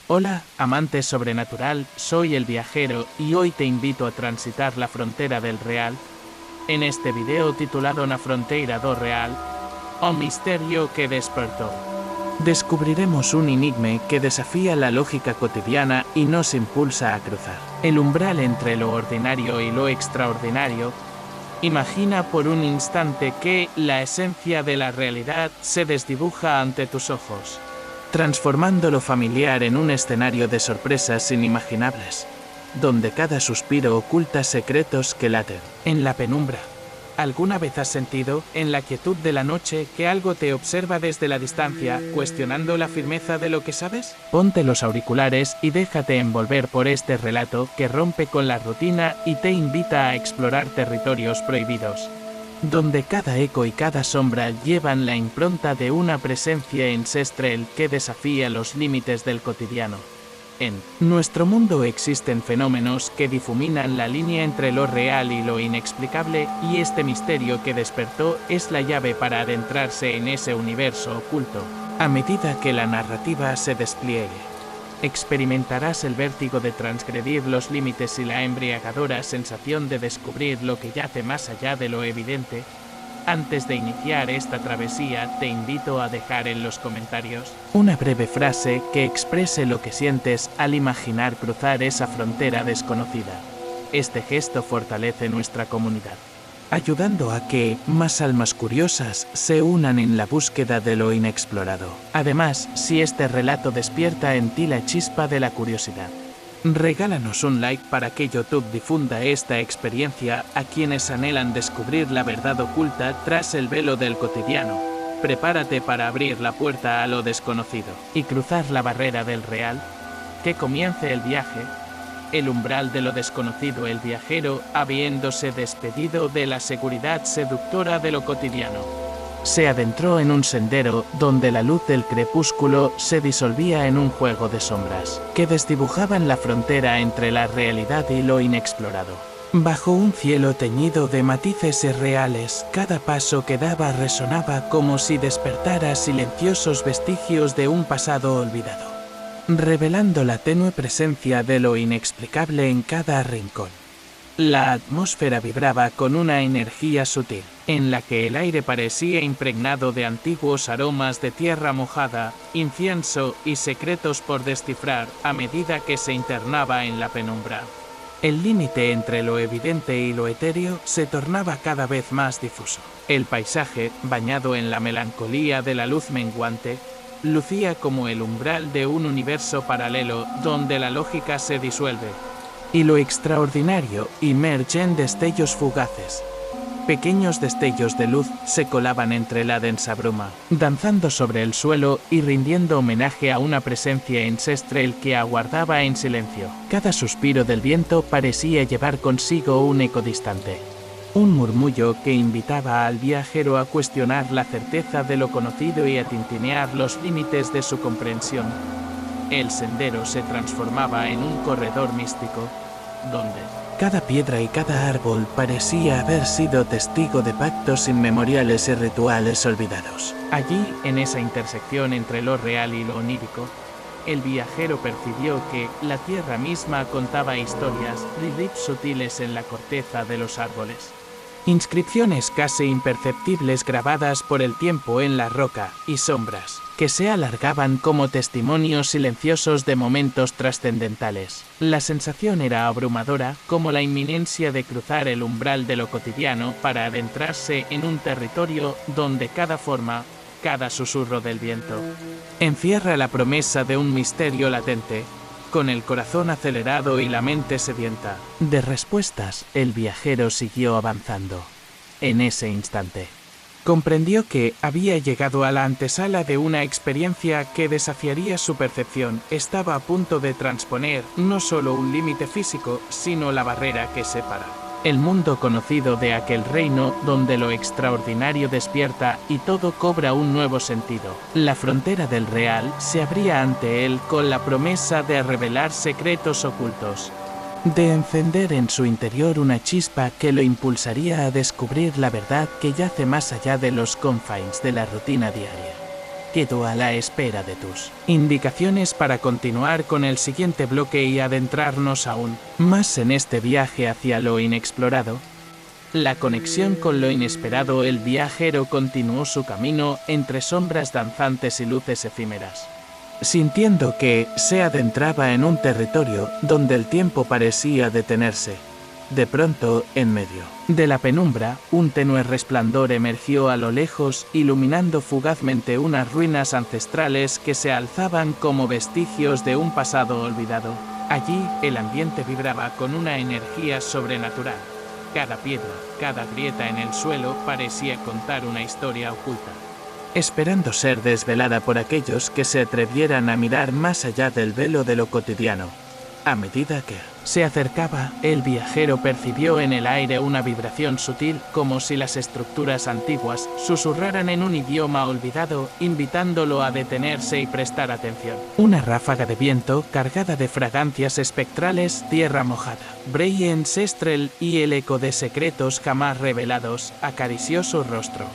Hola, amante sobrenatural, soy el viajero y hoy te invito a transitar la frontera del real. En este video titulado Na fronteira do real, o misterio que despertó. Descubriremos un enigma que desafía la lógica cotidiana y nos impulsa a cruzar el umbral entre lo ordinario y lo extraordinario. Imagina por un instante que la esencia de la realidad se desdibuja ante tus ojos, transformando lo familiar en un escenario de sorpresas inimaginables, donde cada suspiro oculta secretos que laten en la penumbra. ¿Alguna vez has sentido, en la quietud de la noche, que algo te observa desde la distancia, cuestionando la firmeza de lo que sabes? Ponte los auriculares y déjate envolver por este relato que rompe con la rutina y te invita a explorar territorios prohibidos, donde cada eco y cada sombra llevan la impronta de una presencia ancestral que desafía los límites del cotidiano. En nuestro mundo existen fenómenos que difuminan la línea entre lo real y lo inexplicable, y este misterio que despertó es la llave para adentrarse en ese universo oculto. A medida que la narrativa se despliegue, experimentarás el vértigo de transgredir los límites y la embriagadora sensación de descubrir lo que yace más allá de lo evidente. Antes de iniciar esta travesía, te invito a dejar en los comentarios una breve frase que exprese lo que sientes al imaginar cruzar esa frontera desconocida. Este gesto fortalece nuestra comunidad, ayudando a que más almas curiosas se unan en la búsqueda de lo inexplorado. Además, si este relato despierta en ti la chispa de la curiosidad, regálanos un like para que YouTube difunda esta experiencia a quienes anhelan descubrir la verdad oculta tras el velo del cotidiano. Prepárate para abrir la puerta a lo desconocido y cruzar la barrera del real. Que comience el viaje. El umbral de lo desconocido. El viajero, habiéndose despedido de la seguridad seductora de lo cotidiano, se adentró en un sendero donde la luz del crepúsculo se disolvía en un juego de sombras que desdibujaban la frontera entre la realidad y lo inexplorado. Bajo un cielo teñido de matices irreales, cada paso que daba resonaba como si despertara silenciosos vestigios de un pasado olvidado, revelando la tenue presencia de lo inexplicable en cada rincón. La atmósfera vibraba con una energía sutil, en la que el aire parecía impregnado de antiguos aromas de tierra mojada, incienso y secretos por descifrar a medida que se internaba en la penumbra. El límite entre lo evidente y lo etéreo se tornaba cada vez más difuso. El paisaje, bañado en la melancolía de la luz menguante, lucía como el umbral de un universo paralelo donde la lógica se disuelve y lo extraordinario emerge en destellos fugaces. Pequeños destellos de luz se colaban entre la densa bruma, danzando sobre el suelo y rindiendo homenaje a una presencia ancestral que aguardaba en silencio. Cada suspiro del viento parecía llevar consigo un eco distante, un murmullo que invitaba al viajero a cuestionar la certeza de lo conocido y a tintinear los límites de su comprensión. El sendero se transformaba en un corredor místico, donde cada piedra y cada árbol parecía haber sido testigo de pactos inmemoriales y rituales olvidados. Allí, en esa intersección entre lo real y lo onírico, el viajero percibió que la tierra misma contaba historias, riffs sutiles en la corteza de los árboles, inscripciones casi imperceptibles grabadas por el tiempo en la roca, y sombras que se alargaban como testimonios silenciosos de momentos trascendentales. La sensación era abrumadora, como la inminencia de cruzar el umbral de lo cotidiano para adentrarse en un territorio donde cada forma, cada susurro del viento, encierra la promesa de un misterio latente. Con el corazón acelerado y la mente sedienta de respuestas, el viajero siguió avanzando. En ese instante, comprendió que había llegado a la antesala de una experiencia que desafiaría su percepción. Estaba a punto de transponer no solo un límite físico, sino la barrera que separa el mundo conocido de aquel reino donde lo extraordinario despierta y todo cobra un nuevo sentido. La frontera del real se abría ante él con la promesa de revelar secretos ocultos, de encender en su interior una chispa que lo impulsaría a descubrir la verdad que yace más allá de los confines de la rutina diaria. quedo a la espera de tus indicaciones para continuar con el siguiente bloque y adentrarnos aún más en este viaje hacia lo inexplorado. La conexión con lo inesperado. El viajero continuó su camino entre sombras danzantes y luces efímeras, sintiendo que se adentraba en un territorio donde el tiempo parecía detenerse. De pronto, en medio de la penumbra, un tenue resplandor emergió a lo lejos, iluminando fugazmente unas ruinas ancestrales que se alzaban como vestigios de un pasado olvidado. Allí, el ambiente vibraba con una energía sobrenatural. Cada piedra, cada grieta en el suelo parecía contar una historia oculta, esperando ser desvelada por aquellos que se atrevieran a mirar más allá del velo de lo cotidiano. A medida que se acercaba, el viajero percibió en el aire una vibración sutil, como si las estructuras antiguas susurraran en un idioma olvidado, invitándolo a detenerse y prestar atención. Una ráfaga de viento, cargada de fragancias espectrales, tierra mojada, Brei ancestral y el eco de secretos jamás revelados, acarició su rostro,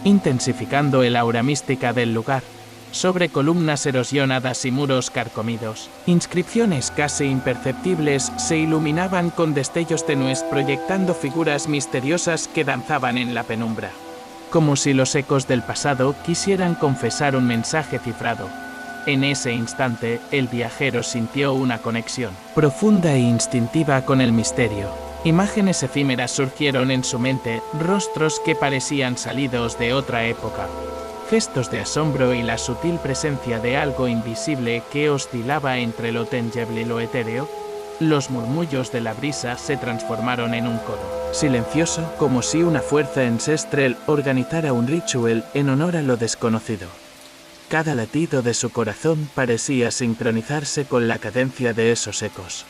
intensificando el aura mística del lugar. Sobre columnas erosionadas y muros carcomidos, inscripciones casi imperceptibles se iluminaban con destellos tenues, proyectando figuras misteriosas que danzaban en la penumbra, como si los ecos del pasado quisieran confesar un mensaje cifrado. En ese instante, el viajero sintió una conexión profunda e instintiva con el misterio. Imágenes efímeras surgieron en su mente, rostros que parecían salidos de otra época, gestos de asombro y la sutil presencia de algo invisible que oscilaba entre lo tangible y lo etéreo. Los murmullos de la brisa se transformaron en un coro silencioso, como si una fuerza ancestral organizara un ritual en honor a lo desconocido. Cada latido de su corazón parecía sincronizarse con la cadencia de esos ecos,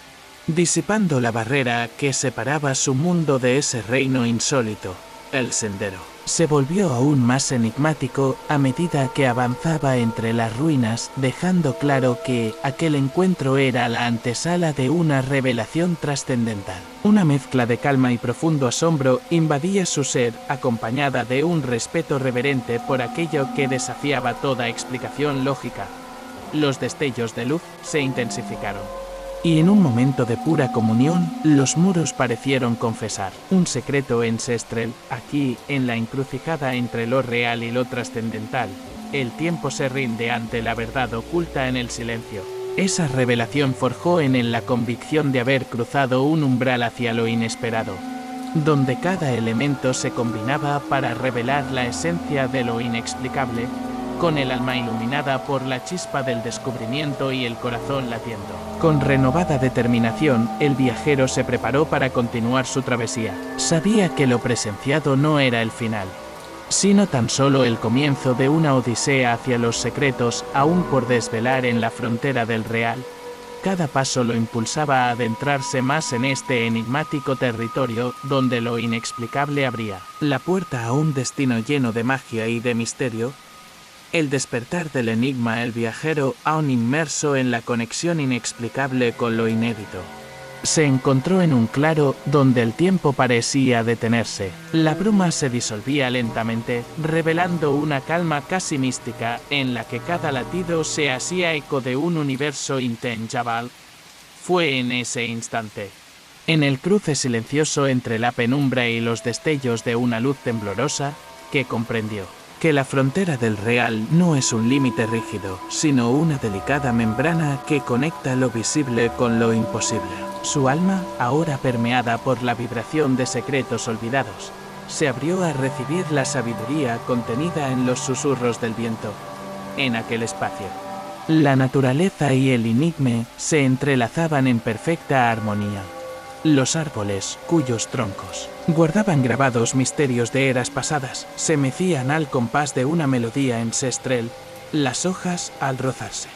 disipando la barrera que separaba su mundo de ese reino insólito. El sendero se volvió aún más enigmático a medida que avanzaba entre las ruinas, dejando claro que aquel encuentro era la antesala de una revelación trascendental. Una mezcla de calma y profundo asombro invadía su ser, acompañada de un respeto reverente por aquello que desafiaba toda explicación lógica. Los destellos de luz se intensificaron, y en un momento de pura comunión, los muros parecieron confesar un secreto ancestral. Aquí, en la encrucijada entre lo real y lo trascendental, el tiempo se rinde ante la verdad oculta en el silencio. Esa revelación forjó en él la convicción de haber cruzado un umbral hacia lo inesperado, donde cada elemento se combinaba para revelar la esencia de lo inexplicable, con el alma iluminada por la chispa del descubrimiento y el corazón latiendo. Con renovada determinación, el viajero se preparó para continuar su travesía. Sabía que lo presenciado no era el final, sino tan solo el comienzo de una odisea hacia los secretos aún por desvelar en la frontera del real. Cada paso lo impulsaba a adentrarse más en este enigmático territorio, donde lo inexplicable abría la puerta a un destino lleno de magia y de misterio. El despertar del enigma. El viajero, aún inmerso en la conexión inexplicable con lo inédito, se encontró en un claro donde el tiempo parecía detenerse. La bruma se disolvía lentamente, revelando una calma casi mística, en la que cada latido se hacía eco de un universo intangible. Fue en ese instante, en el cruce silencioso entre la penumbra y los destellos de una luz temblorosa, que comprendió que la frontera del real no es un límite rígido, sino una delicada membrana que conecta lo visible con lo imposible. Su alma, ahora permeada por la vibración de secretos olvidados, se abrió a recibir la sabiduría contenida en los susurros del viento. En aquel espacio, la naturaleza y el enigma se entrelazaban en perfecta armonía. Los árboles, cuyos troncos guardaban grabados misterios de eras pasadas, se mecían al compás de una melodía ancestral. Las hojas, al rozarse,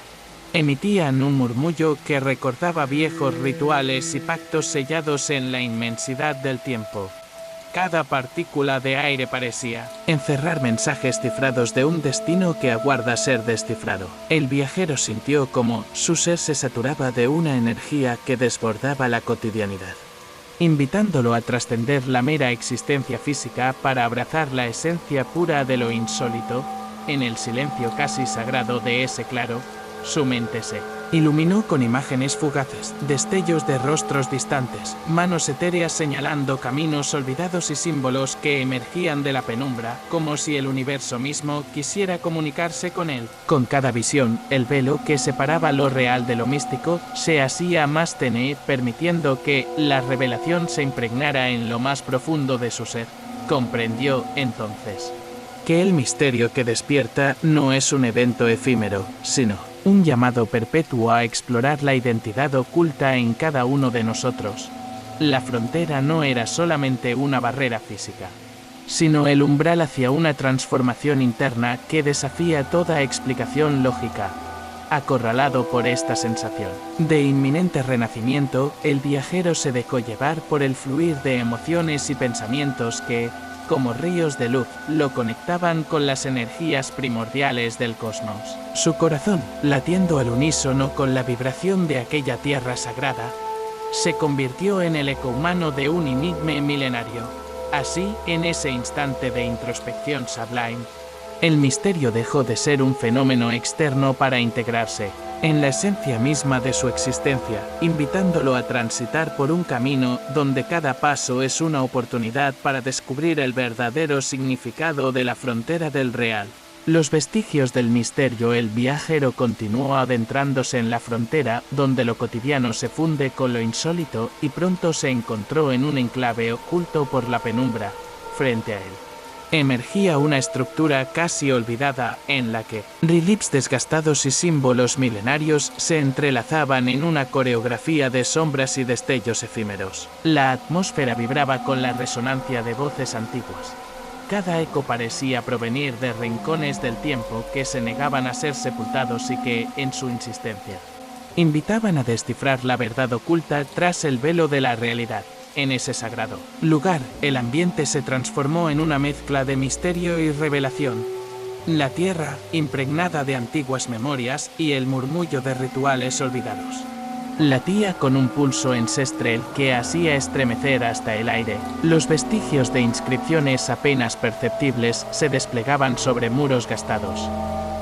emitían un murmullo que recordaba viejos rituales y pactos sellados en la inmensidad del tiempo. Cada partícula de aire parecía encerrar mensajes cifrados de un destino que aguarda ser descifrado. El viajero sintió como su ser se saturaba de una energía que desbordaba la cotidianidad, invitándolo a trascender la mera existencia física para abrazar la esencia pura de lo insólito. en el silencio casi sagrado de ese claro, su mente se iluminó con imágenes fugaces, destellos de rostros distantes, manos etéreas señalando caminos olvidados y símbolos que emergían de la penumbra, como si el universo mismo quisiera comunicarse con él. Con cada visión, el velo que separaba lo real de lo místico se hacía más tenue, permitiendo que la revelación se impregnara en lo más profundo de su ser. Comprendió, entonces, que el misterio que despierta no es un evento efímero, sino un llamado perpetuo a explorar la identidad oculta en cada uno de nosotros. La frontera no era solamente una barrera física, sino el umbral hacia una transformación interna que desafía toda explicación lógica. Acorralado por esta sensación de inminente renacimiento, el viajero se dejó llevar por el fluir de emociones y pensamientos que, como ríos de luz, lo conectaban con las energías primordiales del cosmos. Su corazón, latiendo al unísono con la vibración de aquella tierra sagrada, se convirtió en el eco humano de un enigma milenario. Así, en ese instante de introspección sublime, el misterio dejó de ser un fenómeno externo para integrarse en la esencia misma de su existencia, invitándolo a transitar por un camino donde cada paso es una oportunidad para descubrir el verdadero significado de la frontera del real. Los vestigios del misterio. El viajero continuó adentrándose en la frontera donde lo cotidiano se funde con lo insólito y pronto se encontró en un enclave oculto por la penumbra. Frente a él emergía una estructura casi olvidada, en la que reliefs desgastados y símbolos milenarios se entrelazaban en una coreografía de sombras y destellos efímeros. La atmósfera vibraba con la resonancia de voces antiguas. Cada eco parecía provenir de rincones del tiempo que se negaban a ser sepultados y que, en su insistencia, invitaban a descifrar la verdad oculta tras el velo de la realidad. En ese sagrado lugar, el ambiente se transformó en una mezcla de misterio y revelación. La tierra, impregnada de antiguas memorias, y el murmullo de rituales olvidados, latía con un pulso ancestral que hacía estremecer hasta el aire. Los vestigios de inscripciones apenas perceptibles se desplegaban sobre muros gastados,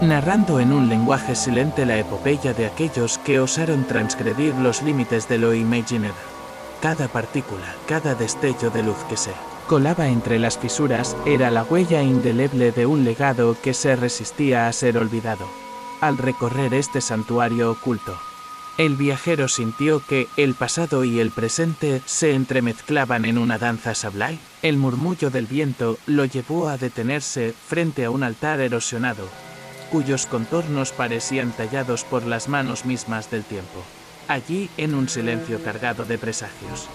narrando en un lenguaje silente la epopeya de aquellos que osaron transgredir los límites de lo imaginado. Cada partícula, cada destello de luz que se colaba entre las fisuras era la huella indeleble de un legado que se resistía a ser olvidado. Al recorrer este santuario oculto, el viajero sintió que el pasado y el presente se entremezclaban en una danza sublime. El murmullo del viento lo llevó a detenerse frente a un altar erosionado, cuyos contornos parecían tallados por las manos mismas del tiempo. Allí, en un silencio cargado de presagios,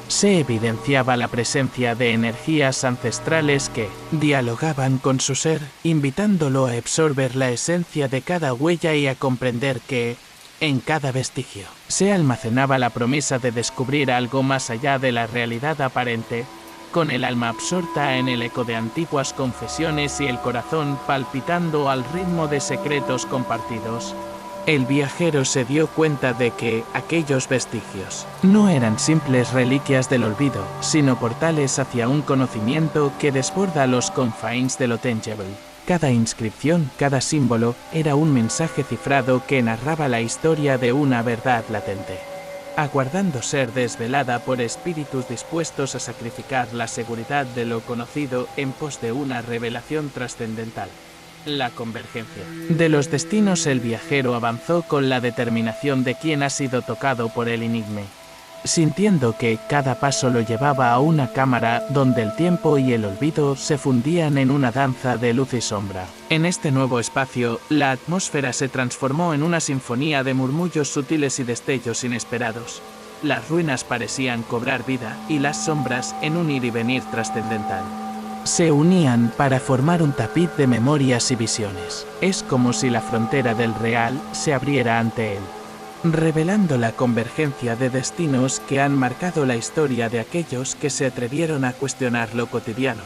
se evidenciaba la presencia de energías ancestrales que dialogaban con su ser, invitándolo a absorber la esencia de cada huella y a comprender que, en cada vestigio, se almacenaba la promesa de descubrir algo más allá de la realidad aparente. Con el alma absorta en el eco de antiguas confesiones y el corazón palpitando al ritmo de secretos compartidos, el viajero se dio cuenta de que aquellos vestigios no eran simples reliquias del olvido, sino portales hacia un conocimiento que desborda los confines de lo tangible. Cada inscripción, cada símbolo, era un mensaje cifrado que narraba la historia de una verdad latente, aguardando ser desvelada por espíritus dispuestos a sacrificar la seguridad de lo conocido en pos de una revelación trascendental. La convergencia de los destinos. El viajero avanzó con la determinación de quien ha sido tocado por el enigma, sintiendo que cada paso lo llevaba a una cámara donde el tiempo y el olvido se fundían en una danza de luz y sombra. En este nuevo espacio, la atmósfera se transformó en una sinfonía de murmullos sutiles y destellos inesperados. Las ruinas parecían cobrar vida, y las sombras, en un ir y venir trascendental, se unían para formar un tapiz de memorias y visiones. Es como si la frontera del real se abriera ante él, revelando la convergencia de destinos que han marcado la historia de aquellos que se atrevieron a cuestionar lo cotidiano.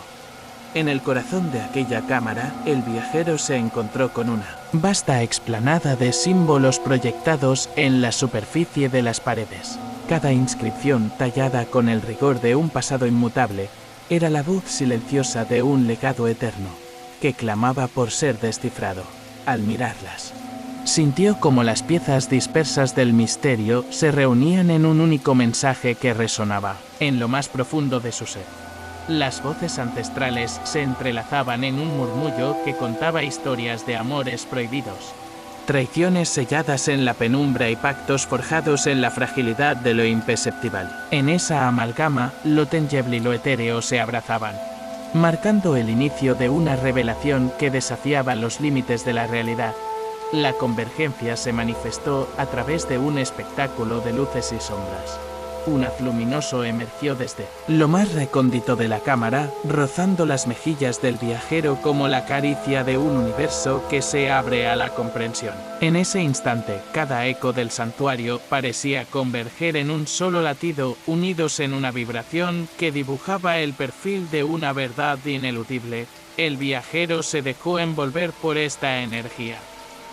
En el corazón de aquella cámara, el viajero se encontró con una vasta explanada de símbolos proyectados en la superficie de las paredes. Cada inscripción, tallada con el rigor de un pasado inmutable, era la voz silenciosa de un legado eterno, que clamaba por ser descifrado. Al mirarlas, sintió como las piezas dispersas del misterio se reunían en un único mensaje que resonaba en lo más profundo de su ser. Las voces ancestrales se entrelazaban en un murmullo que contaba historias de amores prohibidos, traiciones selladas en la penumbra y pactos forjados en la fragilidad de lo imperceptible. En esa amalgama, lo tangible y lo etéreo se abrazaban, marcando el inicio de una revelación que desafiaba los límites de la realidad. La convergencia se manifestó a través de un espectáculo de luces y sombras. Un haz luminoso emergió desde lo más recóndito de la cámara, rozando las mejillas del viajero como la caricia de un universo que se abre a la comprensión. En ese instante, cada eco del santuario parecía converger en un solo latido, unidos en una vibración que dibujaba el perfil de una verdad ineludible. El viajero se dejó envolver por esta energía,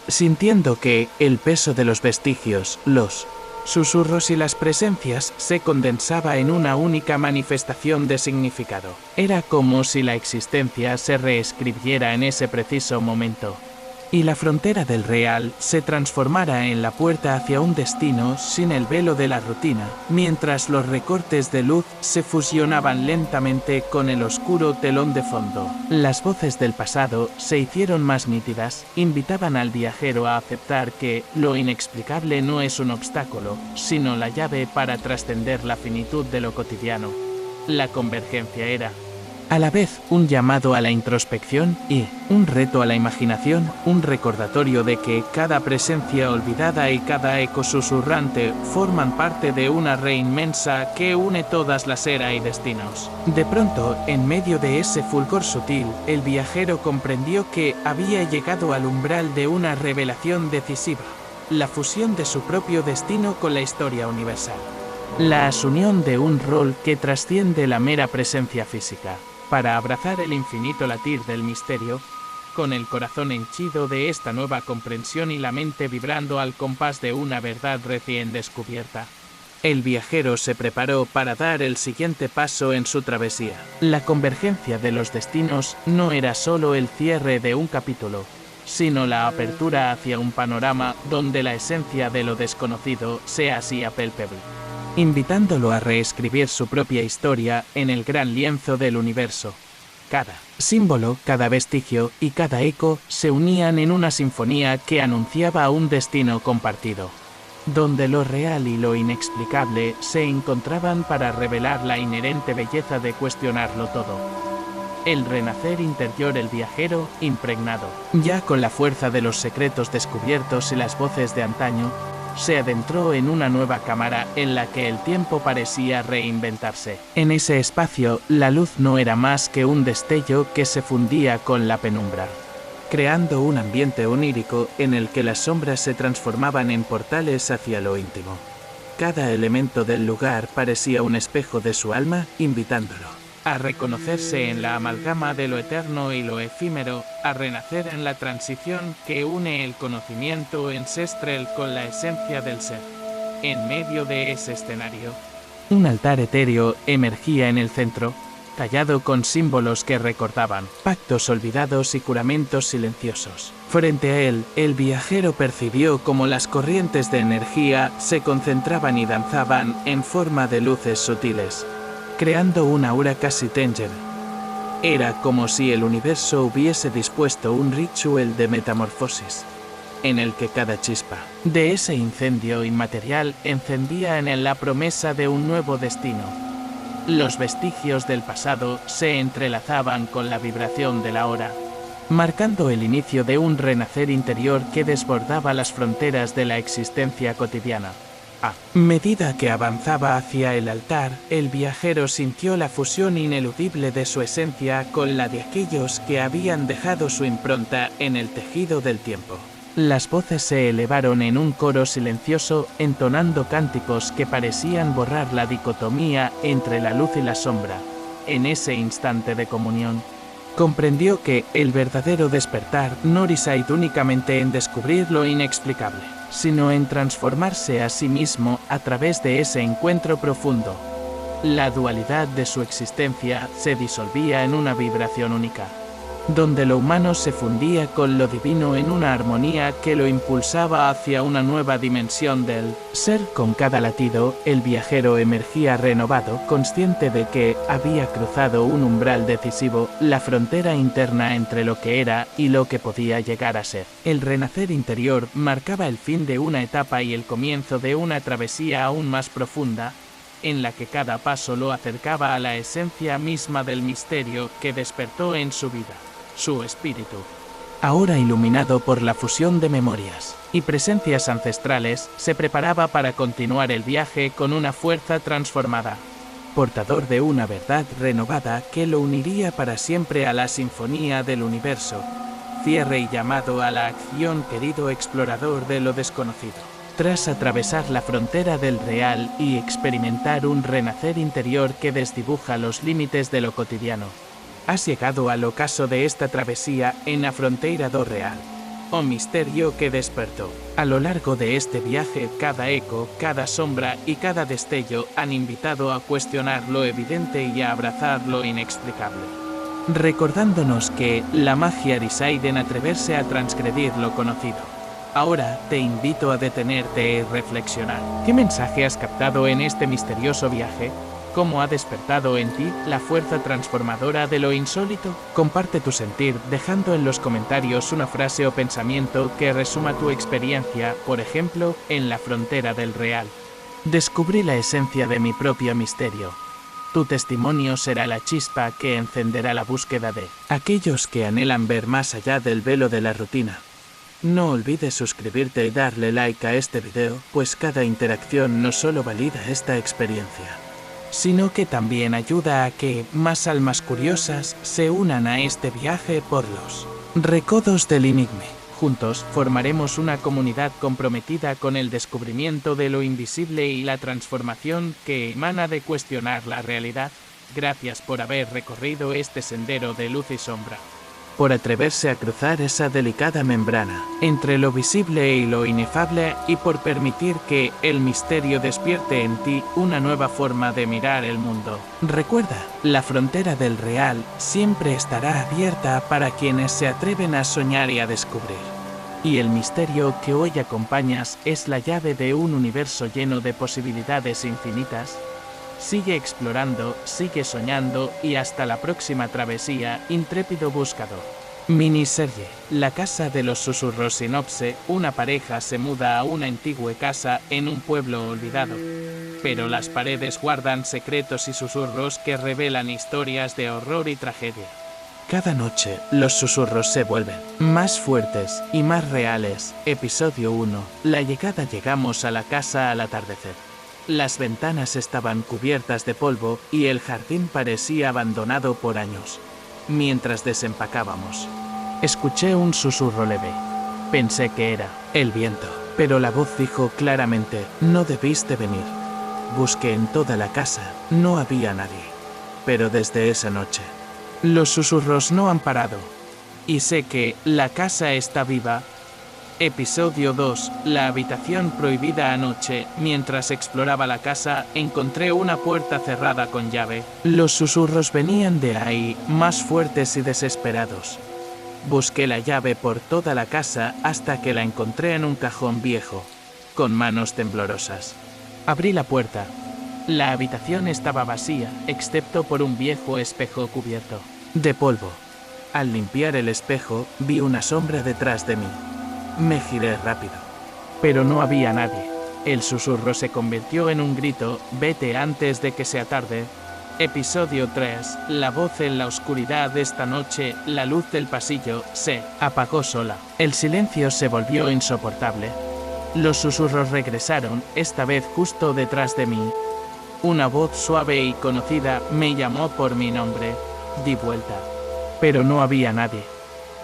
sintiendo que el peso de los vestigios, los susurros y las presencias se condensaba en una única manifestación de significado. Era como si la existencia se reescribiera en ese preciso momento, y la frontera del real se transformara en la puerta hacia un destino sin el velo de la rutina, mientras los recortes de luz se fusionaban lentamente con el oscuro telón de fondo. Las voces del pasado se hicieron más nítidas, invitaban al viajero a aceptar que lo inexplicable no es un obstáculo, sino la llave para trascender la finitud de lo cotidiano. La convergencia era, a la vez, un llamado a la introspección y un reto a la imaginación, un recordatorio de que cada presencia olvidada y cada eco susurrante forman parte de una red inmensa que une todas las eras y destinos. De pronto, en medio de ese fulgor sutil, el viajero comprendió que había llegado al umbral de una revelación decisiva, la fusión de su propio destino con la historia universal. La asumión de un rol que trasciende la mera presencia física, para abrazar el infinito latir del misterio, con el corazón henchido de esta nueva comprensión y la mente vibrando al compás de una verdad recién descubierta. El viajero se preparó para dar el siguiente paso en su travesía. La convergencia de los destinos no era solo el cierre de un capítulo, sino la apertura hacia un panorama donde la esencia de lo desconocido sea así apalpable, invitándolo a reescribir su propia historia en el gran lienzo del universo. Cada símbolo, cada vestigio y cada eco se unían en una sinfonía que anunciaba un destino compartido, donde lo real y lo inexplicable se encontraban para revelar la inherente belleza de cuestionarlo todo. El renacer interior del viajero, impregnado ya con la fuerza de los secretos descubiertos y las voces de antaño, se adentró en una nueva cámara en la que el tiempo parecía reinventarse. En ese espacio, la luz no era más que un destello que se fundía con la penumbra, creando un ambiente onírico en el que las sombras se transformaban en portales hacia lo íntimo. Cada elemento del lugar parecía un espejo de su alma, invitándolo a reconocerse en la amalgama de lo eterno y lo efímero, a renacer en la transición que une el conocimiento ancestral con la esencia del ser. En medio de ese escenario, un altar etéreo emergía en el centro, tallado con símbolos que recordaban pactos olvidados y juramentos silenciosos. Frente a él, el viajero percibió cómo las corrientes de energía se concentraban y danzaban en forma de luces sutiles, creando una aura casi tangible. Era como si el universo hubiese dispuesto un ritual de metamorfosis, en el que cada chispa de ese incendio inmaterial encendía en él la promesa de un nuevo destino. Los vestigios del pasado se entrelazaban con la vibración de la hora, marcando el inicio de un renacer interior que desbordaba las fronteras de la existencia cotidiana. A medida que avanzaba hacia el altar, el viajero sintió la fusión ineludible de su esencia con la de aquellos que habían dejado su impronta en el tejido del tiempo. Las voces se elevaron en un coro silencioso, entonando cánticos que parecían borrar la dicotomía entre la luz y la sombra. En ese instante de comunión, comprendió que el verdadero despertar no reside únicamente en descubrir lo inexplicable, sino en transformarse a sí mismo a través de ese encuentro profundo. La dualidad de su existencia se disolvía en una vibración única, donde lo humano se fundía con lo divino en una armonía que lo impulsaba hacia una nueva dimensión del ser. Con cada latido, el viajero emergía renovado, consciente de que había cruzado un umbral decisivo, la frontera interna entre lo que era y lo que podía llegar a ser. El renacer interior marcaba el fin de una etapa y el comienzo de una travesía aún más profunda, en la que cada paso lo acercaba a la esencia misma del misterio que despertó en su vida. Su espíritu, ahora iluminado por la fusión de memorias y presencias ancestrales, se preparaba para continuar el viaje con una fuerza transformada, portador de una verdad renovada que lo uniría para siempre a la sinfonía del universo. Cierre y llamado a la acción, querido explorador de lo desconocido. Tras atravesar la frontera del real y experimentar un renacer interior que desdibuja los límites de lo cotidiano, has llegado al ocaso de esta travesía en la frontera do real, o misterio que despertó. A lo largo de este viaje, cada eco, cada sombra y cada destello han invitado a cuestionar lo evidente y a abrazar lo inexplicable, recordándonos que la magia reside en atreverse a transgredir lo conocido. Ahora te invito a detenerte y reflexionar. ¿Qué mensaje has captado en este misterioso viaje? ¿Cómo ha despertado en ti la fuerza transformadora de lo insólito? Comparte tu sentir dejando en los comentarios una frase o pensamiento que resuma tu experiencia, por ejemplo, en la frontera del real. Descubrí la esencia de mi propio misterio. Tu testimonio será la chispa que encenderá la búsqueda de aquellos que anhelan ver más allá del velo de la rutina. No olvides suscribirte y darle like a este video, pues cada interacción no solo valida esta experiencia, sino que también ayuda a que más almas curiosas se unan a este viaje por los recodos del enigma. Juntos formaremos una comunidad comprometida con el descubrimiento de lo invisible y la transformación que emana de cuestionar la realidad. Gracias por haber recorrido este sendero de luz y sombra, por atreverse a cruzar esa delicada membrana entre lo visible y lo inefable, y por permitir que el misterio despierte en ti una nueva forma de mirar el mundo. Recuerda, la frontera del real siempre estará abierta para quienes se atreven a soñar y a descubrir. Y el misterio que hoy acompañas es la llave de un universo lleno de posibilidades infinitas. Sigue explorando, sigue soñando y hasta la próxima travesía, intrépido buscador. Miniserie: La casa de los susurros. Sinopse: una pareja se muda a una antigua casa en un pueblo olvidado, pero las paredes guardan secretos y susurros que revelan historias de horror y tragedia. Cada noche, los susurros se vuelven más fuertes y más reales. Episodio 1. La llegada. Llegamos a la casa al atardecer. Las ventanas estaban cubiertas de polvo y el jardín parecía abandonado por años. Mientras desempacábamos, escuché un susurro leve. Pensé que era el viento, pero la voz dijo claramente: no debiste venir. Busqué en toda la casa, no había nadie. Pero desde esa noche, los susurros no han parado. Y sé que la casa está viva. Episodio 2. La habitación prohibida. Anoche, mientras exploraba la casa, encontré una puerta cerrada con llave. Los susurros venían de ahí, más fuertes y desesperados. Busqué la llave por toda la casa hasta que la encontré en un cajón viejo, con manos temblorosas. Abrí la puerta. La habitación estaba vacía, excepto por un viejo espejo cubierto de polvo. Al limpiar el espejo, vi una sombra detrás de mí. Me giré rápido, pero no había nadie. El susurro se convirtió en un grito: vete antes de que sea tarde. Episodio 3. La voz en la oscuridad. Esta noche, la luz del pasillo se apagó sola. El silencio se volvió insoportable. Los susurros regresaron, esta vez justo detrás de mí. Una voz suave y conocida me llamó por mi nombre. Di vuelta, pero no había nadie.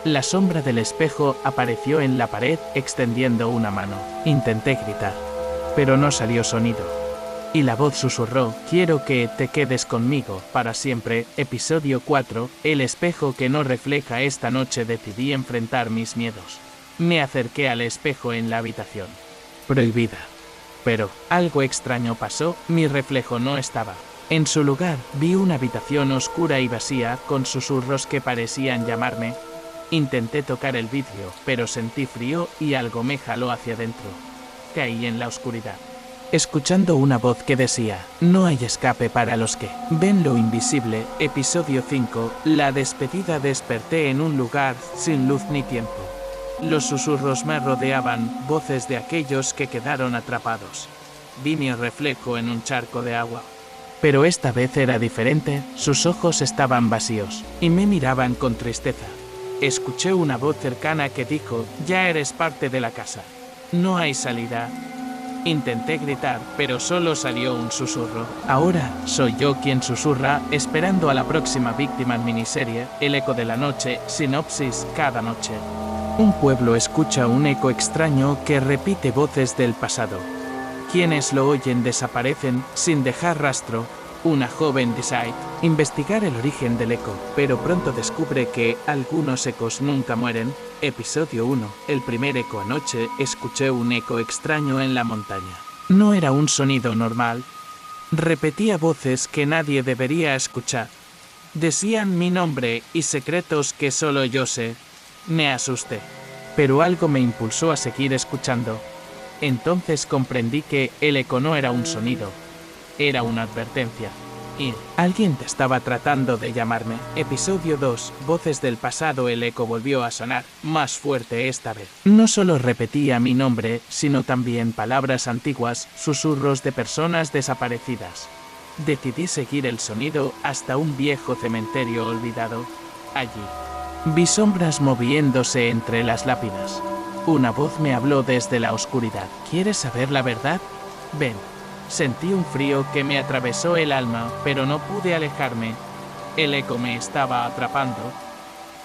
La sombra del espejo apareció en la pared extendiendo una mano. Intenté gritar, pero no salió sonido. Y la voz susurró: quiero que te quedes conmigo para siempre. Episodio 4. El espejo que no refleja. Esta noche decidí enfrentar mis miedos. Me acerqué al espejo en la habitación prohibida. Pero algo extraño pasó, mi reflejo no estaba En su lugar, vi una habitación oscura y vacía, con susurros que parecían llamarme. Intenté tocar el vidrio, pero sentí frío y algo me jaló hacia adentro. Caí en la oscuridad, escuchando una voz que decía: no hay escape para los que ven lo invisible. Episodio 5, la despedida. Desperté en un lugar sin luz ni tiempo. Los susurros me rodeaban, voces de aquellos que quedaron atrapados. Vi mi reflejo en un charco de agua. Pero esta vez era diferente, sus ojos estaban vacíos, y me miraban con tristeza. Escuché una voz cercana que dijo: ya eres parte de la casa. No hay salida. Intenté gritar, pero solo salió un susurro. Ahora soy yo quien susurra, esperando a la próxima víctima en miniserie, El eco de la noche, sinopsis, cada noche. Un pueblo escucha un eco extraño que repite voces del pasado. Quienes lo oyen desaparecen, sin dejar rastro. Una joven decide investigar el origen del eco, pero pronto descubre que algunos ecos nunca mueren. Episodio 1. El primer eco. Anoche escuché un eco extraño en la montaña. No era un sonido normal. Repetía voces que nadie debería escuchar. Decían mi nombre y secretos que solo yo sé. Me asusté, pero algo me impulsó a seguir escuchando. Entonces comprendí que el eco no era un sonido. Era una advertencia. Y alguien te estaba tratando de llamarme. Episodio 2. Voces del pasado. El eco volvió a sonar, más fuerte esta vez. No solo repetía mi nombre, sino también palabras antiguas, susurros de personas desaparecidas. Decidí seguir el sonido hasta un viejo cementerio olvidado. Allí vi sombras moviéndose entre las lápidas. Una voz me habló desde la oscuridad. ¿Quieres saber la verdad? Ven. Sentí un frío que me atravesó el alma, pero no pude alejarme. El eco me estaba atrapando.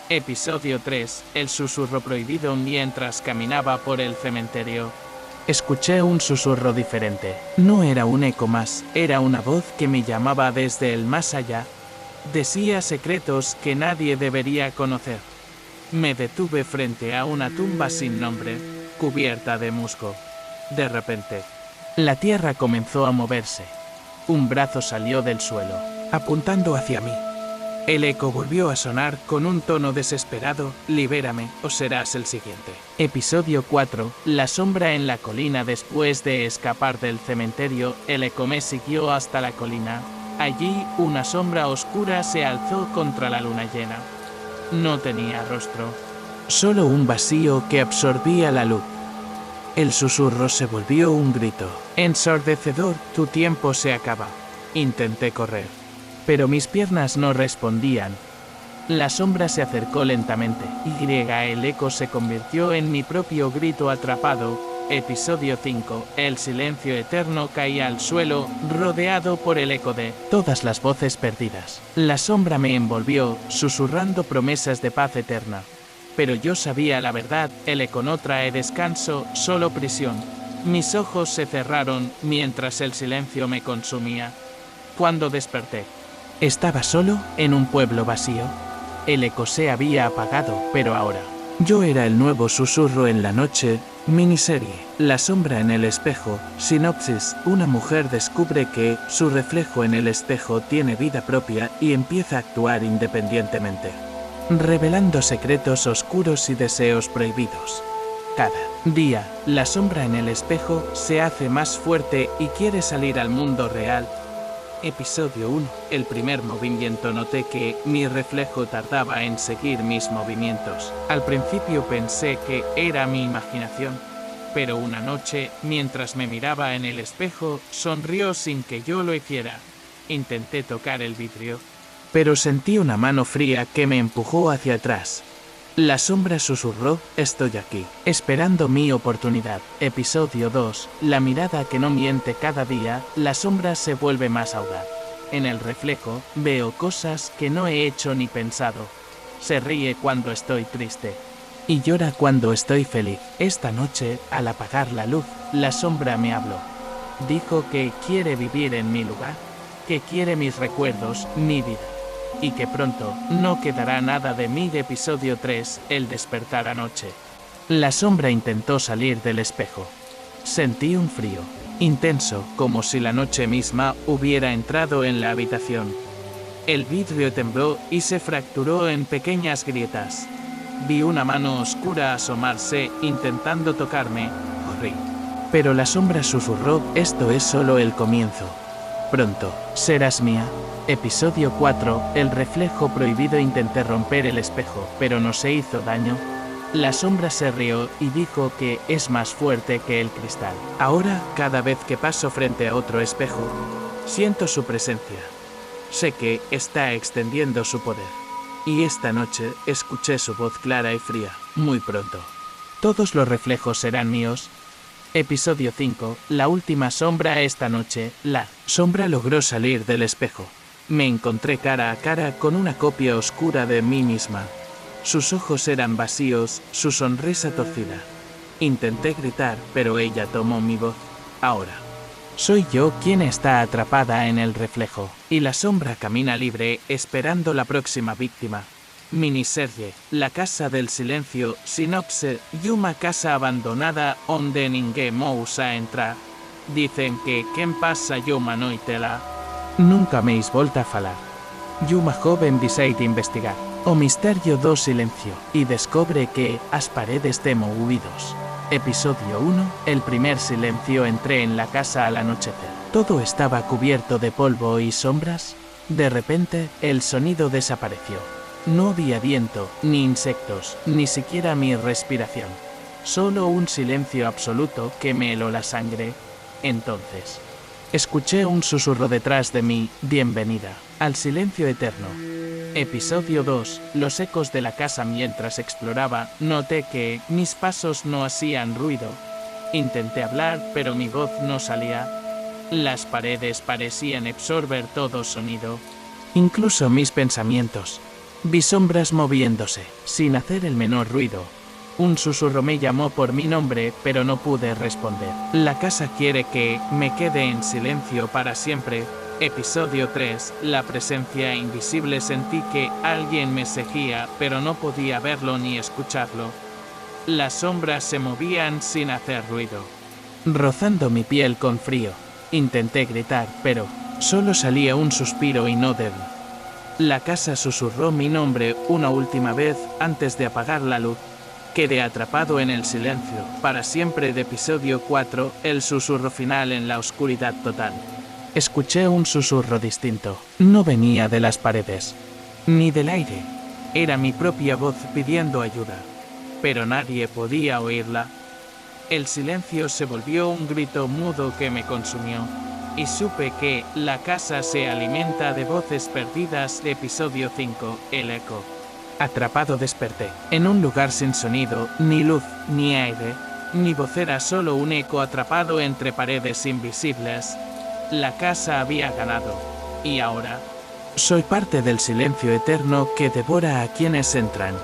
Episodio 3. El susurro prohibido. Mientras caminaba por el cementerio, escuché un susurro diferente. No era un eco más, era una voz que me llamaba desde el más allá. Decía secretos que nadie debería conocer. Me detuve frente a una tumba sin nombre, cubierta de musgo. De repente, la tierra comenzó a moverse. Un brazo salió del suelo, apuntando hacia mí. El eco volvió a sonar con un tono desesperado: libérame o serás el siguiente. Episodio 4. La sombra en la colina. Después de escapar del cementerio, el eco me siguió hasta la colina. Allí, una sombra oscura se alzó contra la luna llena. No tenía rostro, solo un vacío que absorbía la luz. El susurro se volvió un grito ensordecedor: tu tiempo se acaba. Intenté correr, pero mis piernas no respondían. La sombra se acercó lentamente. El eco se convirtió en mi propio grito atrapado. Episodio 5. El silencio eterno. Caí al suelo, rodeado por el eco de todas las voces perdidas. La sombra me envolvió, susurrando promesas de paz eterna. Pero yo sabía la verdad: el eco no trae descanso, solo prisión. Mis ojos se cerraron mientras el silencio me consumía. Cuando desperté, estaba solo, en un pueblo vacío. El eco se había apagado, pero ahora yo era el nuevo susurro en la noche. Miniserie. La sombra en el espejo. Sinopsis. Una mujer descubre que su reflejo en el espejo tiene vida propia y empieza a actuar independientemente, revelando secretos oscuros y deseos prohibidos. Cada día, la sombra en el espejo se hace más fuerte y quiere salir al mundo real. Episodio 1. El primer movimiento. Noté que mi reflejo tardaba en seguir mis movimientos. Al principio pensé que era mi imaginación, pero una noche, mientras me miraba en el espejo, sonrió sin que yo lo hiciera. Intenté tocar el vidrio, pero sentí una mano fría que me empujó hacia atrás. La sombra susurró: estoy aquí, esperando mi oportunidad. Episodio 2. La mirada que no miente. Cada día, la sombra se vuelve más audaz. En el reflejo, veo cosas que no he hecho ni pensado. Se ríe cuando estoy triste y llora cuando estoy feliz. Esta noche, al apagar la luz, la sombra me habló. Dijo que quiere vivir en mi lugar, que quiere mis recuerdos, mi vida, y que pronto no quedará nada de mí. De episodio 3. El despertar. Anoche, la sombra intentó salir del espejo. Sentí un frío intenso, como si la noche misma hubiera entrado en la habitación. El vidrio tembló y se fracturó en pequeñas grietas. Vi una mano oscura asomarse intentando tocarme. Corrí. Pero la sombra susurró: esto es solo el comienzo. Pronto, serás mía. Episodio 4, el reflejo prohibido. Intenté romper el espejo, pero no se hizo daño. La sombra se rió y dijo que es más fuerte que el cristal. Ahora, cada vez que paso frente a otro espejo, siento su presencia. Sé que está extendiendo su poder. Y esta noche escuché su voz clara y fría. Muy pronto. Todos los reflejos serán míos. Episodio 5, la última sombra. Esta noche, la sombra logró salir del espejo. Me encontré cara a cara con una copia oscura de mí misma. Sus ojos eran vacíos, su sonrisa torcida. Intenté gritar, pero ella tomó mi voz. Ahora, soy yo quien está atrapada en el reflejo, y la sombra camina libre, esperando la próxima víctima. Miniserie, La Casa del Silencio. Sinopsis: Yuma casa abandonada onde ninguém ousa entrar. Dicen que quen pasa Yuma noite lá. Nunca meis volta a falar. Yuma joven decide investigar o misterio do silencio y descubre que as paredes temo huidos. Episodio 1, el primer silencio. Entré en la casa al anochecer. Todo estaba cubierto de polvo y sombras. De repente, el sonido desapareció. No había viento, ni insectos, ni siquiera mi respiración. Solo un silencio absoluto que me heló la sangre. Entonces, escuché un susurro detrás de mí: bienvenida al silencio eterno. Episodio 2, los ecos de la casa. Mientras exploraba, noté que mis pasos no hacían ruido. Intenté hablar, pero mi voz no salía. Las paredes parecían absorber todo sonido, incluso mis pensamientos. Vi sombras moviéndose, sin hacer el menor ruido. Un susurro me llamó por mi nombre, pero no pude responder. La casa quiere que me quede en silencio para siempre. Episodio 3, la presencia invisible. Sentí que alguien me seguía, pero no podía verlo ni escucharlo. Las sombras se movían sin hacer ruido, rozando mi piel con frío. Intenté gritar, pero solo salía un suspiro y no débil. La casa susurró mi nombre una última vez antes de apagar la luz. Quedé atrapado en el silencio, para siempre. De episodio 4, el susurro final. En la oscuridad total, escuché un susurro distinto. No venía de las paredes, ni del aire. Era mi propia voz pidiendo ayuda, pero nadie podía oírla. El silencio se volvió un grito mudo que me consumió, y supe que la casa se alimenta de voces perdidas. Episodio 5, el eco. Atrapado desperté, en un lugar sin sonido, ni luz, ni aire. Mi voz era solo un eco atrapado entre paredes invisibles. La casa había ganado, y ahora soy parte del silencio eterno que devora a quienes entran.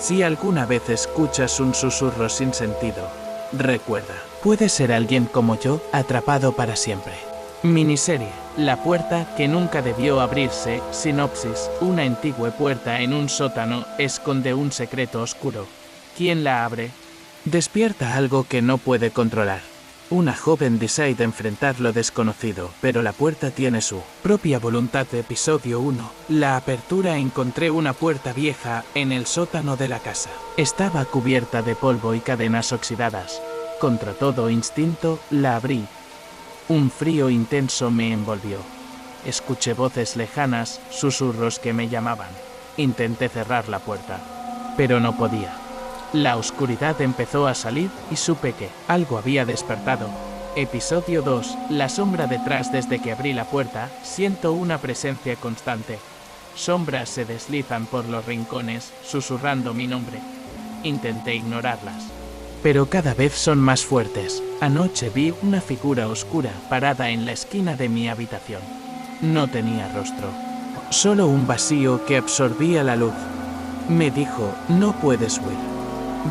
Si alguna vez escuchas un susurro sin sentido, recuerda, puede ser alguien como yo, atrapado para siempre. Miniserie, La puerta que nunca debió abrirse. Sinopsis: una antigua puerta en un sótano esconde un secreto oscuro. ¿Quién la abre? Despierta algo que no puede controlar. Una joven decide enfrentar lo desconocido, pero la puerta tiene su propia voluntad. Episodio 1, la apertura. Encontré una puerta vieja en el sótano de la casa. Estaba cubierta de polvo y cadenas oxidadas. Contra todo instinto, la abrí. Un frío intenso me envolvió. Escuché voces lejanas, susurros que me llamaban. Intenté cerrar la puerta, pero no podía. La oscuridad empezó a salir y supe que algo había despertado. Episodio 2, la sombra detrás. Desde que abrí la puerta, siento una presencia constante. Sombras se deslizan por los rincones, susurrando mi nombre. Intenté ignorarlas, pero cada vez son más fuertes. Anoche vi una figura oscura parada en la esquina de mi habitación. No tenía rostro, solo un vacío que absorbía la luz. Me dijo: no puedes huir.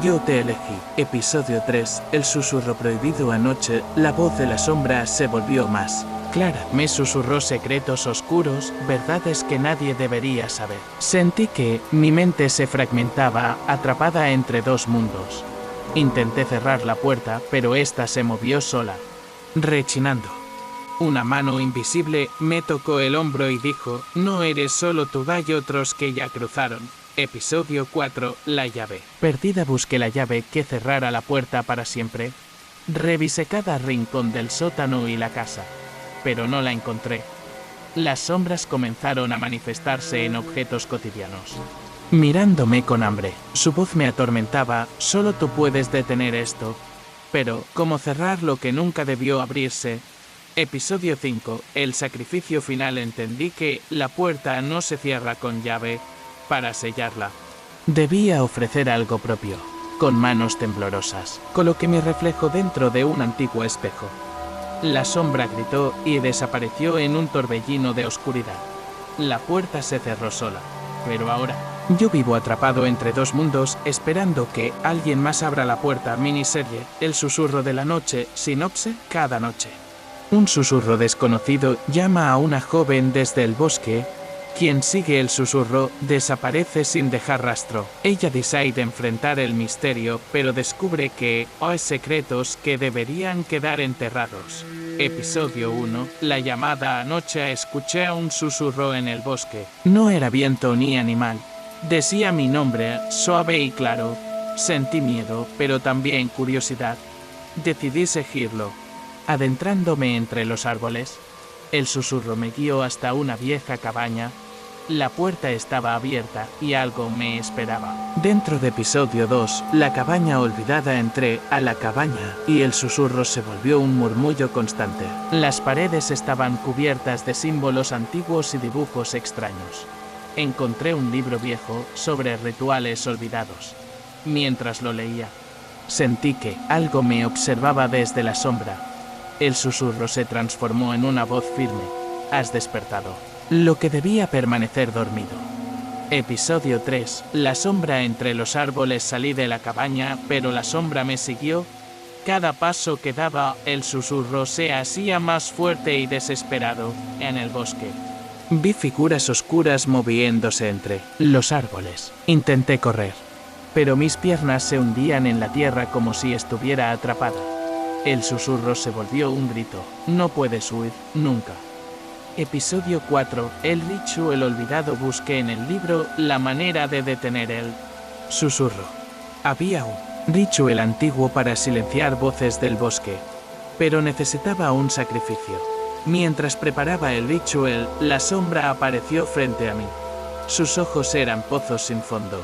Yo te elegí. Episodio 3, el susurro prohibido. Anoche, la voz de la sombra se volvió más clara. Me susurró secretos oscuros, verdades que nadie debería saber. Sentí que mi mente se fragmentaba, atrapada entre dos mundos. Intenté cerrar la puerta, pero esta se movió sola. rechinando. Una mano invisible me tocó el hombro y dijo: no eres solo tú, hay otros que ya cruzaron. Episodio 4. La llave. Perdida busqué la llave que cerrara la puerta para siempre. Revisé cada rincón del sótano y la casa, pero no la encontré. Las sombras comenzaron a manifestarse en objetos cotidianos, mirándome con hambre. Su voz me atormentaba: solo tú puedes detener esto. Pero, ¿cómo cerrar lo que nunca debió abrirse? Episodio 5. El sacrificio final. Entendí que la puerta no se cierra con llave. Para sellarla, debía ofrecer algo propio. Con manos temblorosas, coloqué mi reflejo dentro de un antiguo espejo. La sombra gritó y desapareció en un torbellino de oscuridad. La puerta se cerró sola. Pero ahora, yo vivo atrapado entre dos mundos, esperando que alguien más abra la puerta. Miniserie: El susurro de la noche. Sinopsis: cada noche, un susurro desconocido llama a una joven desde el bosque. Quien sigue el susurro desaparece sin dejar rastro. Ella decide enfrentar el misterio, pero descubre que hay secretos que deberían quedar enterrados. Episodio 1. La llamada. Anoche escuché un susurro en el bosque. No era viento ni animal. Decía mi nombre, suave y claro. Sentí miedo, pero también curiosidad. Decidí seguirlo. Adentrándome entre los árboles, el susurro me guió hasta una vieja cabaña. La puerta estaba abierta y algo me esperaba. Dentro de episodio 2, la cabaña olvidada. Entré a la cabaña y el susurro se volvió un murmullo constante. Las paredes estaban cubiertas de símbolos antiguos y dibujos extraños. Encontré un libro viejo sobre rituales olvidados. Mientras lo leía, sentí que algo me observaba desde la sombra. El susurro se transformó en una voz firme: has despertado. Lo que debía permanecer dormido. Episodio 3. La sombra entre los árboles. Salí de la cabaña, pero la sombra me siguió. Cada paso que daba, el susurro se hacía más fuerte y desesperado. En el bosque, vi figuras oscuras moviéndose entre los árboles. Intenté correr, pero mis piernas se hundían en la tierra como si estuviera atrapada. El susurro se volvió un grito: no puedes huir, nunca. Episodio 4. El ritual olvidado. Busqué en el libro la manera de detener el susurro. Había un ritual antiguo para silenciar voces del bosque, pero necesitaba un sacrificio. Mientras preparaba el ritual, la sombra apareció frente a mí. Sus ojos eran pozos sin fondo,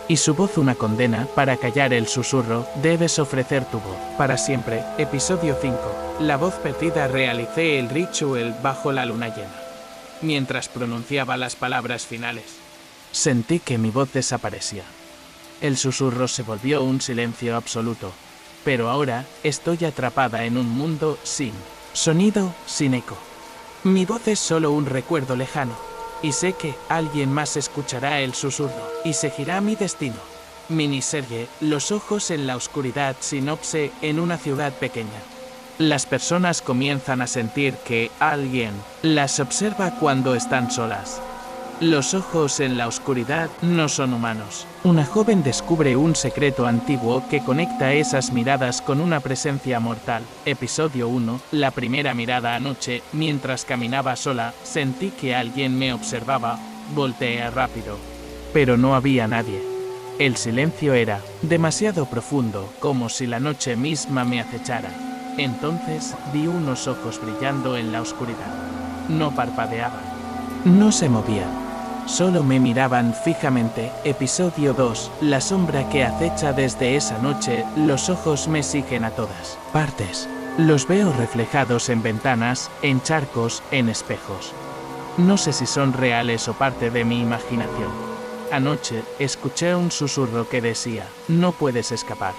y su voz una condena. Para callar el susurro, debes ofrecer tu voz para siempre. Episodio 5. La voz perdida. Realicé el ritual bajo la luna llena. Mientras pronunciaba las palabras finales, sentí que mi voz desaparecía. El susurro se volvió un silencio absoluto. Pero ahora, estoy atrapada en un mundo sin sonido, sin eco. Mi voz es solo un recuerdo lejano. Y sé que alguien más escuchará el susurro y seguirá mi destino. Miniserie: Los ojos en la oscuridad. Sinopsis: en una ciudad pequeña, las personas comienzan a sentir que alguien las observa cuando están solas. Los ojos en la oscuridad no son humanos. Una joven descubre un secreto antiguo que conecta esas miradas con una presencia mortal. Episodio 1. La primera mirada. Anoche, mientras caminaba sola, sentí que alguien me observaba. Volteé rápido, pero no había nadie. El silencio era demasiado profundo, como si la noche misma me acechara. Entonces, vi unos ojos brillando en la oscuridad. No parpadeaban, no se movían. Solo me miraban fijamente. Episodio 2. La sombra que acecha. Desde esa noche, los ojos me siguen a todas partes. Los veo reflejados en ventanas, en charcos, en espejos. No sé si son reales o parte de mi imaginación. Anoche, escuché un susurro que decía: no puedes escapar.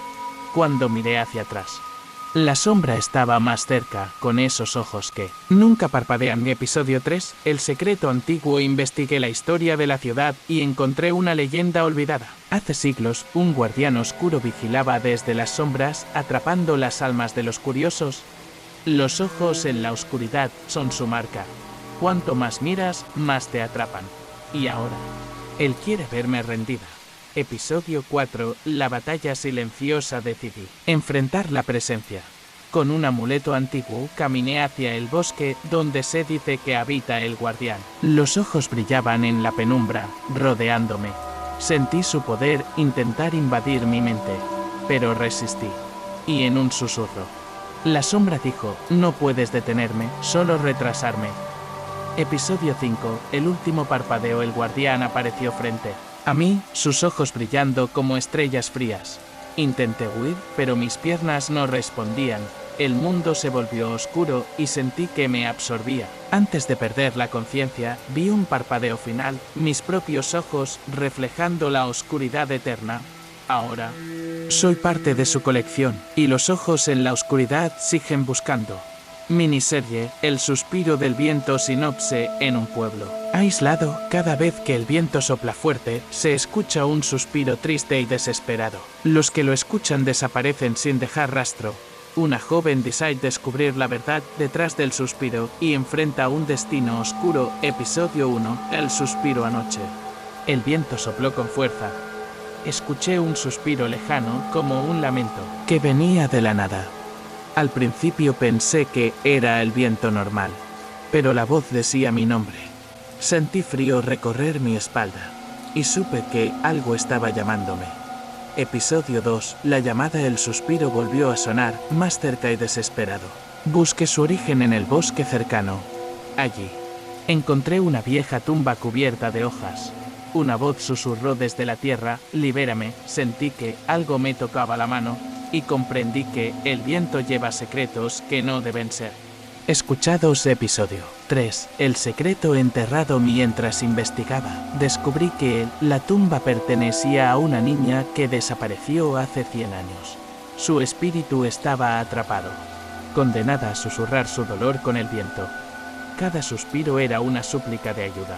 Cuando miré hacia atrás, la sombra estaba más cerca, con esos ojos que nunca parpadean. Episodio 3. El secreto antiguo. Investigué la historia de la ciudad y encontré una leyenda olvidada. Hace siglos, un guardián oscuro vigilaba desde las sombras, atrapando las almas de los curiosos. Los ojos en la oscuridad son su marca. Cuanto más miras, más te atrapan. Y ahora, él quiere verme rendida. Episodio 4. La batalla silenciosa. Decidí enfrentar la presencia. Con un amuleto antiguo caminé hacia el bosque donde se dice que habita el guardián. Los ojos brillaban en la penumbra, rodeándome. Sentí su poder intentar invadir mi mente, pero resistí. Y en un susurro, la sombra dijo: no puedes detenerme, solo retrasarme. Episodio 5. El último parpadeo. El guardián apareció frente a mí, sus ojos brillando como estrellas frías. Intenté huir, pero mis piernas no respondían. El mundo se volvió oscuro y sentí que me absorbía. Antes de perder la conciencia, vi un parpadeo final, mis propios ojos reflejando la oscuridad eterna. Ahora, soy parte de su colección, y los ojos en la oscuridad siguen buscando. Miniserie: El suspiro del viento. Sinopse: en un pueblo aislado, cada vez que el viento sopla fuerte, se escucha un suspiro triste y desesperado. Los que lo escuchan desaparecen sin dejar rastro. Una joven decide descubrir la verdad detrás del suspiro y enfrenta un destino oscuro. Episodio 1. El suspiro. Anoche, el viento sopló con fuerza. Escuché un suspiro lejano, como un lamento, que venía de la nada. Al principio pensé que era el viento normal, pero la voz decía mi nombre. Sentí frío recorrer mi espalda, y supe que algo estaba llamándome. Episodio 2. La llamada. El suspiro volvió a sonar, más cerca y desesperado. Busqué su origen en el bosque cercano. Allí, encontré una vieja tumba cubierta de hojas. Una voz susurró desde la tierra: libérame. Sentí que algo me tocaba la mano, y comprendí que el viento lleva secretos que no deben ser escuchados. Episodio 3. El secreto enterrado. Mientras investigaba, descubrí que la tumba pertenecía a una niña que desapareció hace 100 años. Su espíritu estaba atrapado, condenada a susurrar su dolor con el viento. Cada suspiro era una súplica de ayuda.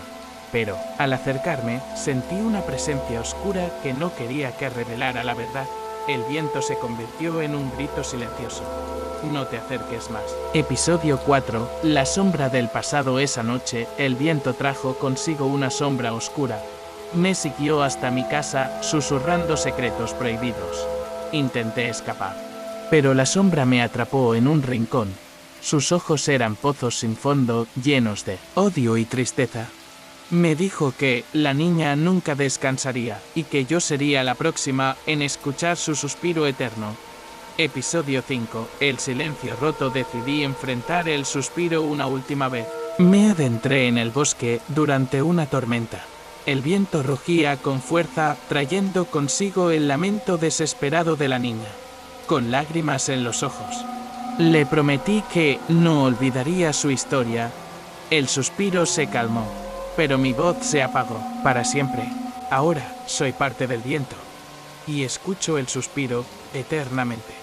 Pero, al acercarme, sentí una presencia oscura que no quería que revelara la verdad. El viento se convirtió en un grito silencioso: no te acerques más. Episodio 4. La sombra del pasado. Esa noche, el viento trajo consigo una sombra oscura. Me siguió hasta mi casa, susurrando secretos prohibidos. Intenté escapar, pero la sombra me atrapó en un rincón. Sus ojos eran pozos sin fondo, llenos de odio y tristeza. Me dijo que la niña nunca descansaría, y que yo sería la próxima en escuchar su suspiro eterno. Episodio 5. El silencio roto. Decidí enfrentar el suspiro una última vez. Me adentré en el bosque durante una tormenta. El viento rugía con fuerza, trayendo consigo el lamento desesperado de la niña, con lágrimas en los ojos. Le prometí que no olvidaría su historia. El suspiro se calmó, pero mi voz se apagó para siempre. Ahora soy parte del viento, y escucho el suspiro eternamente.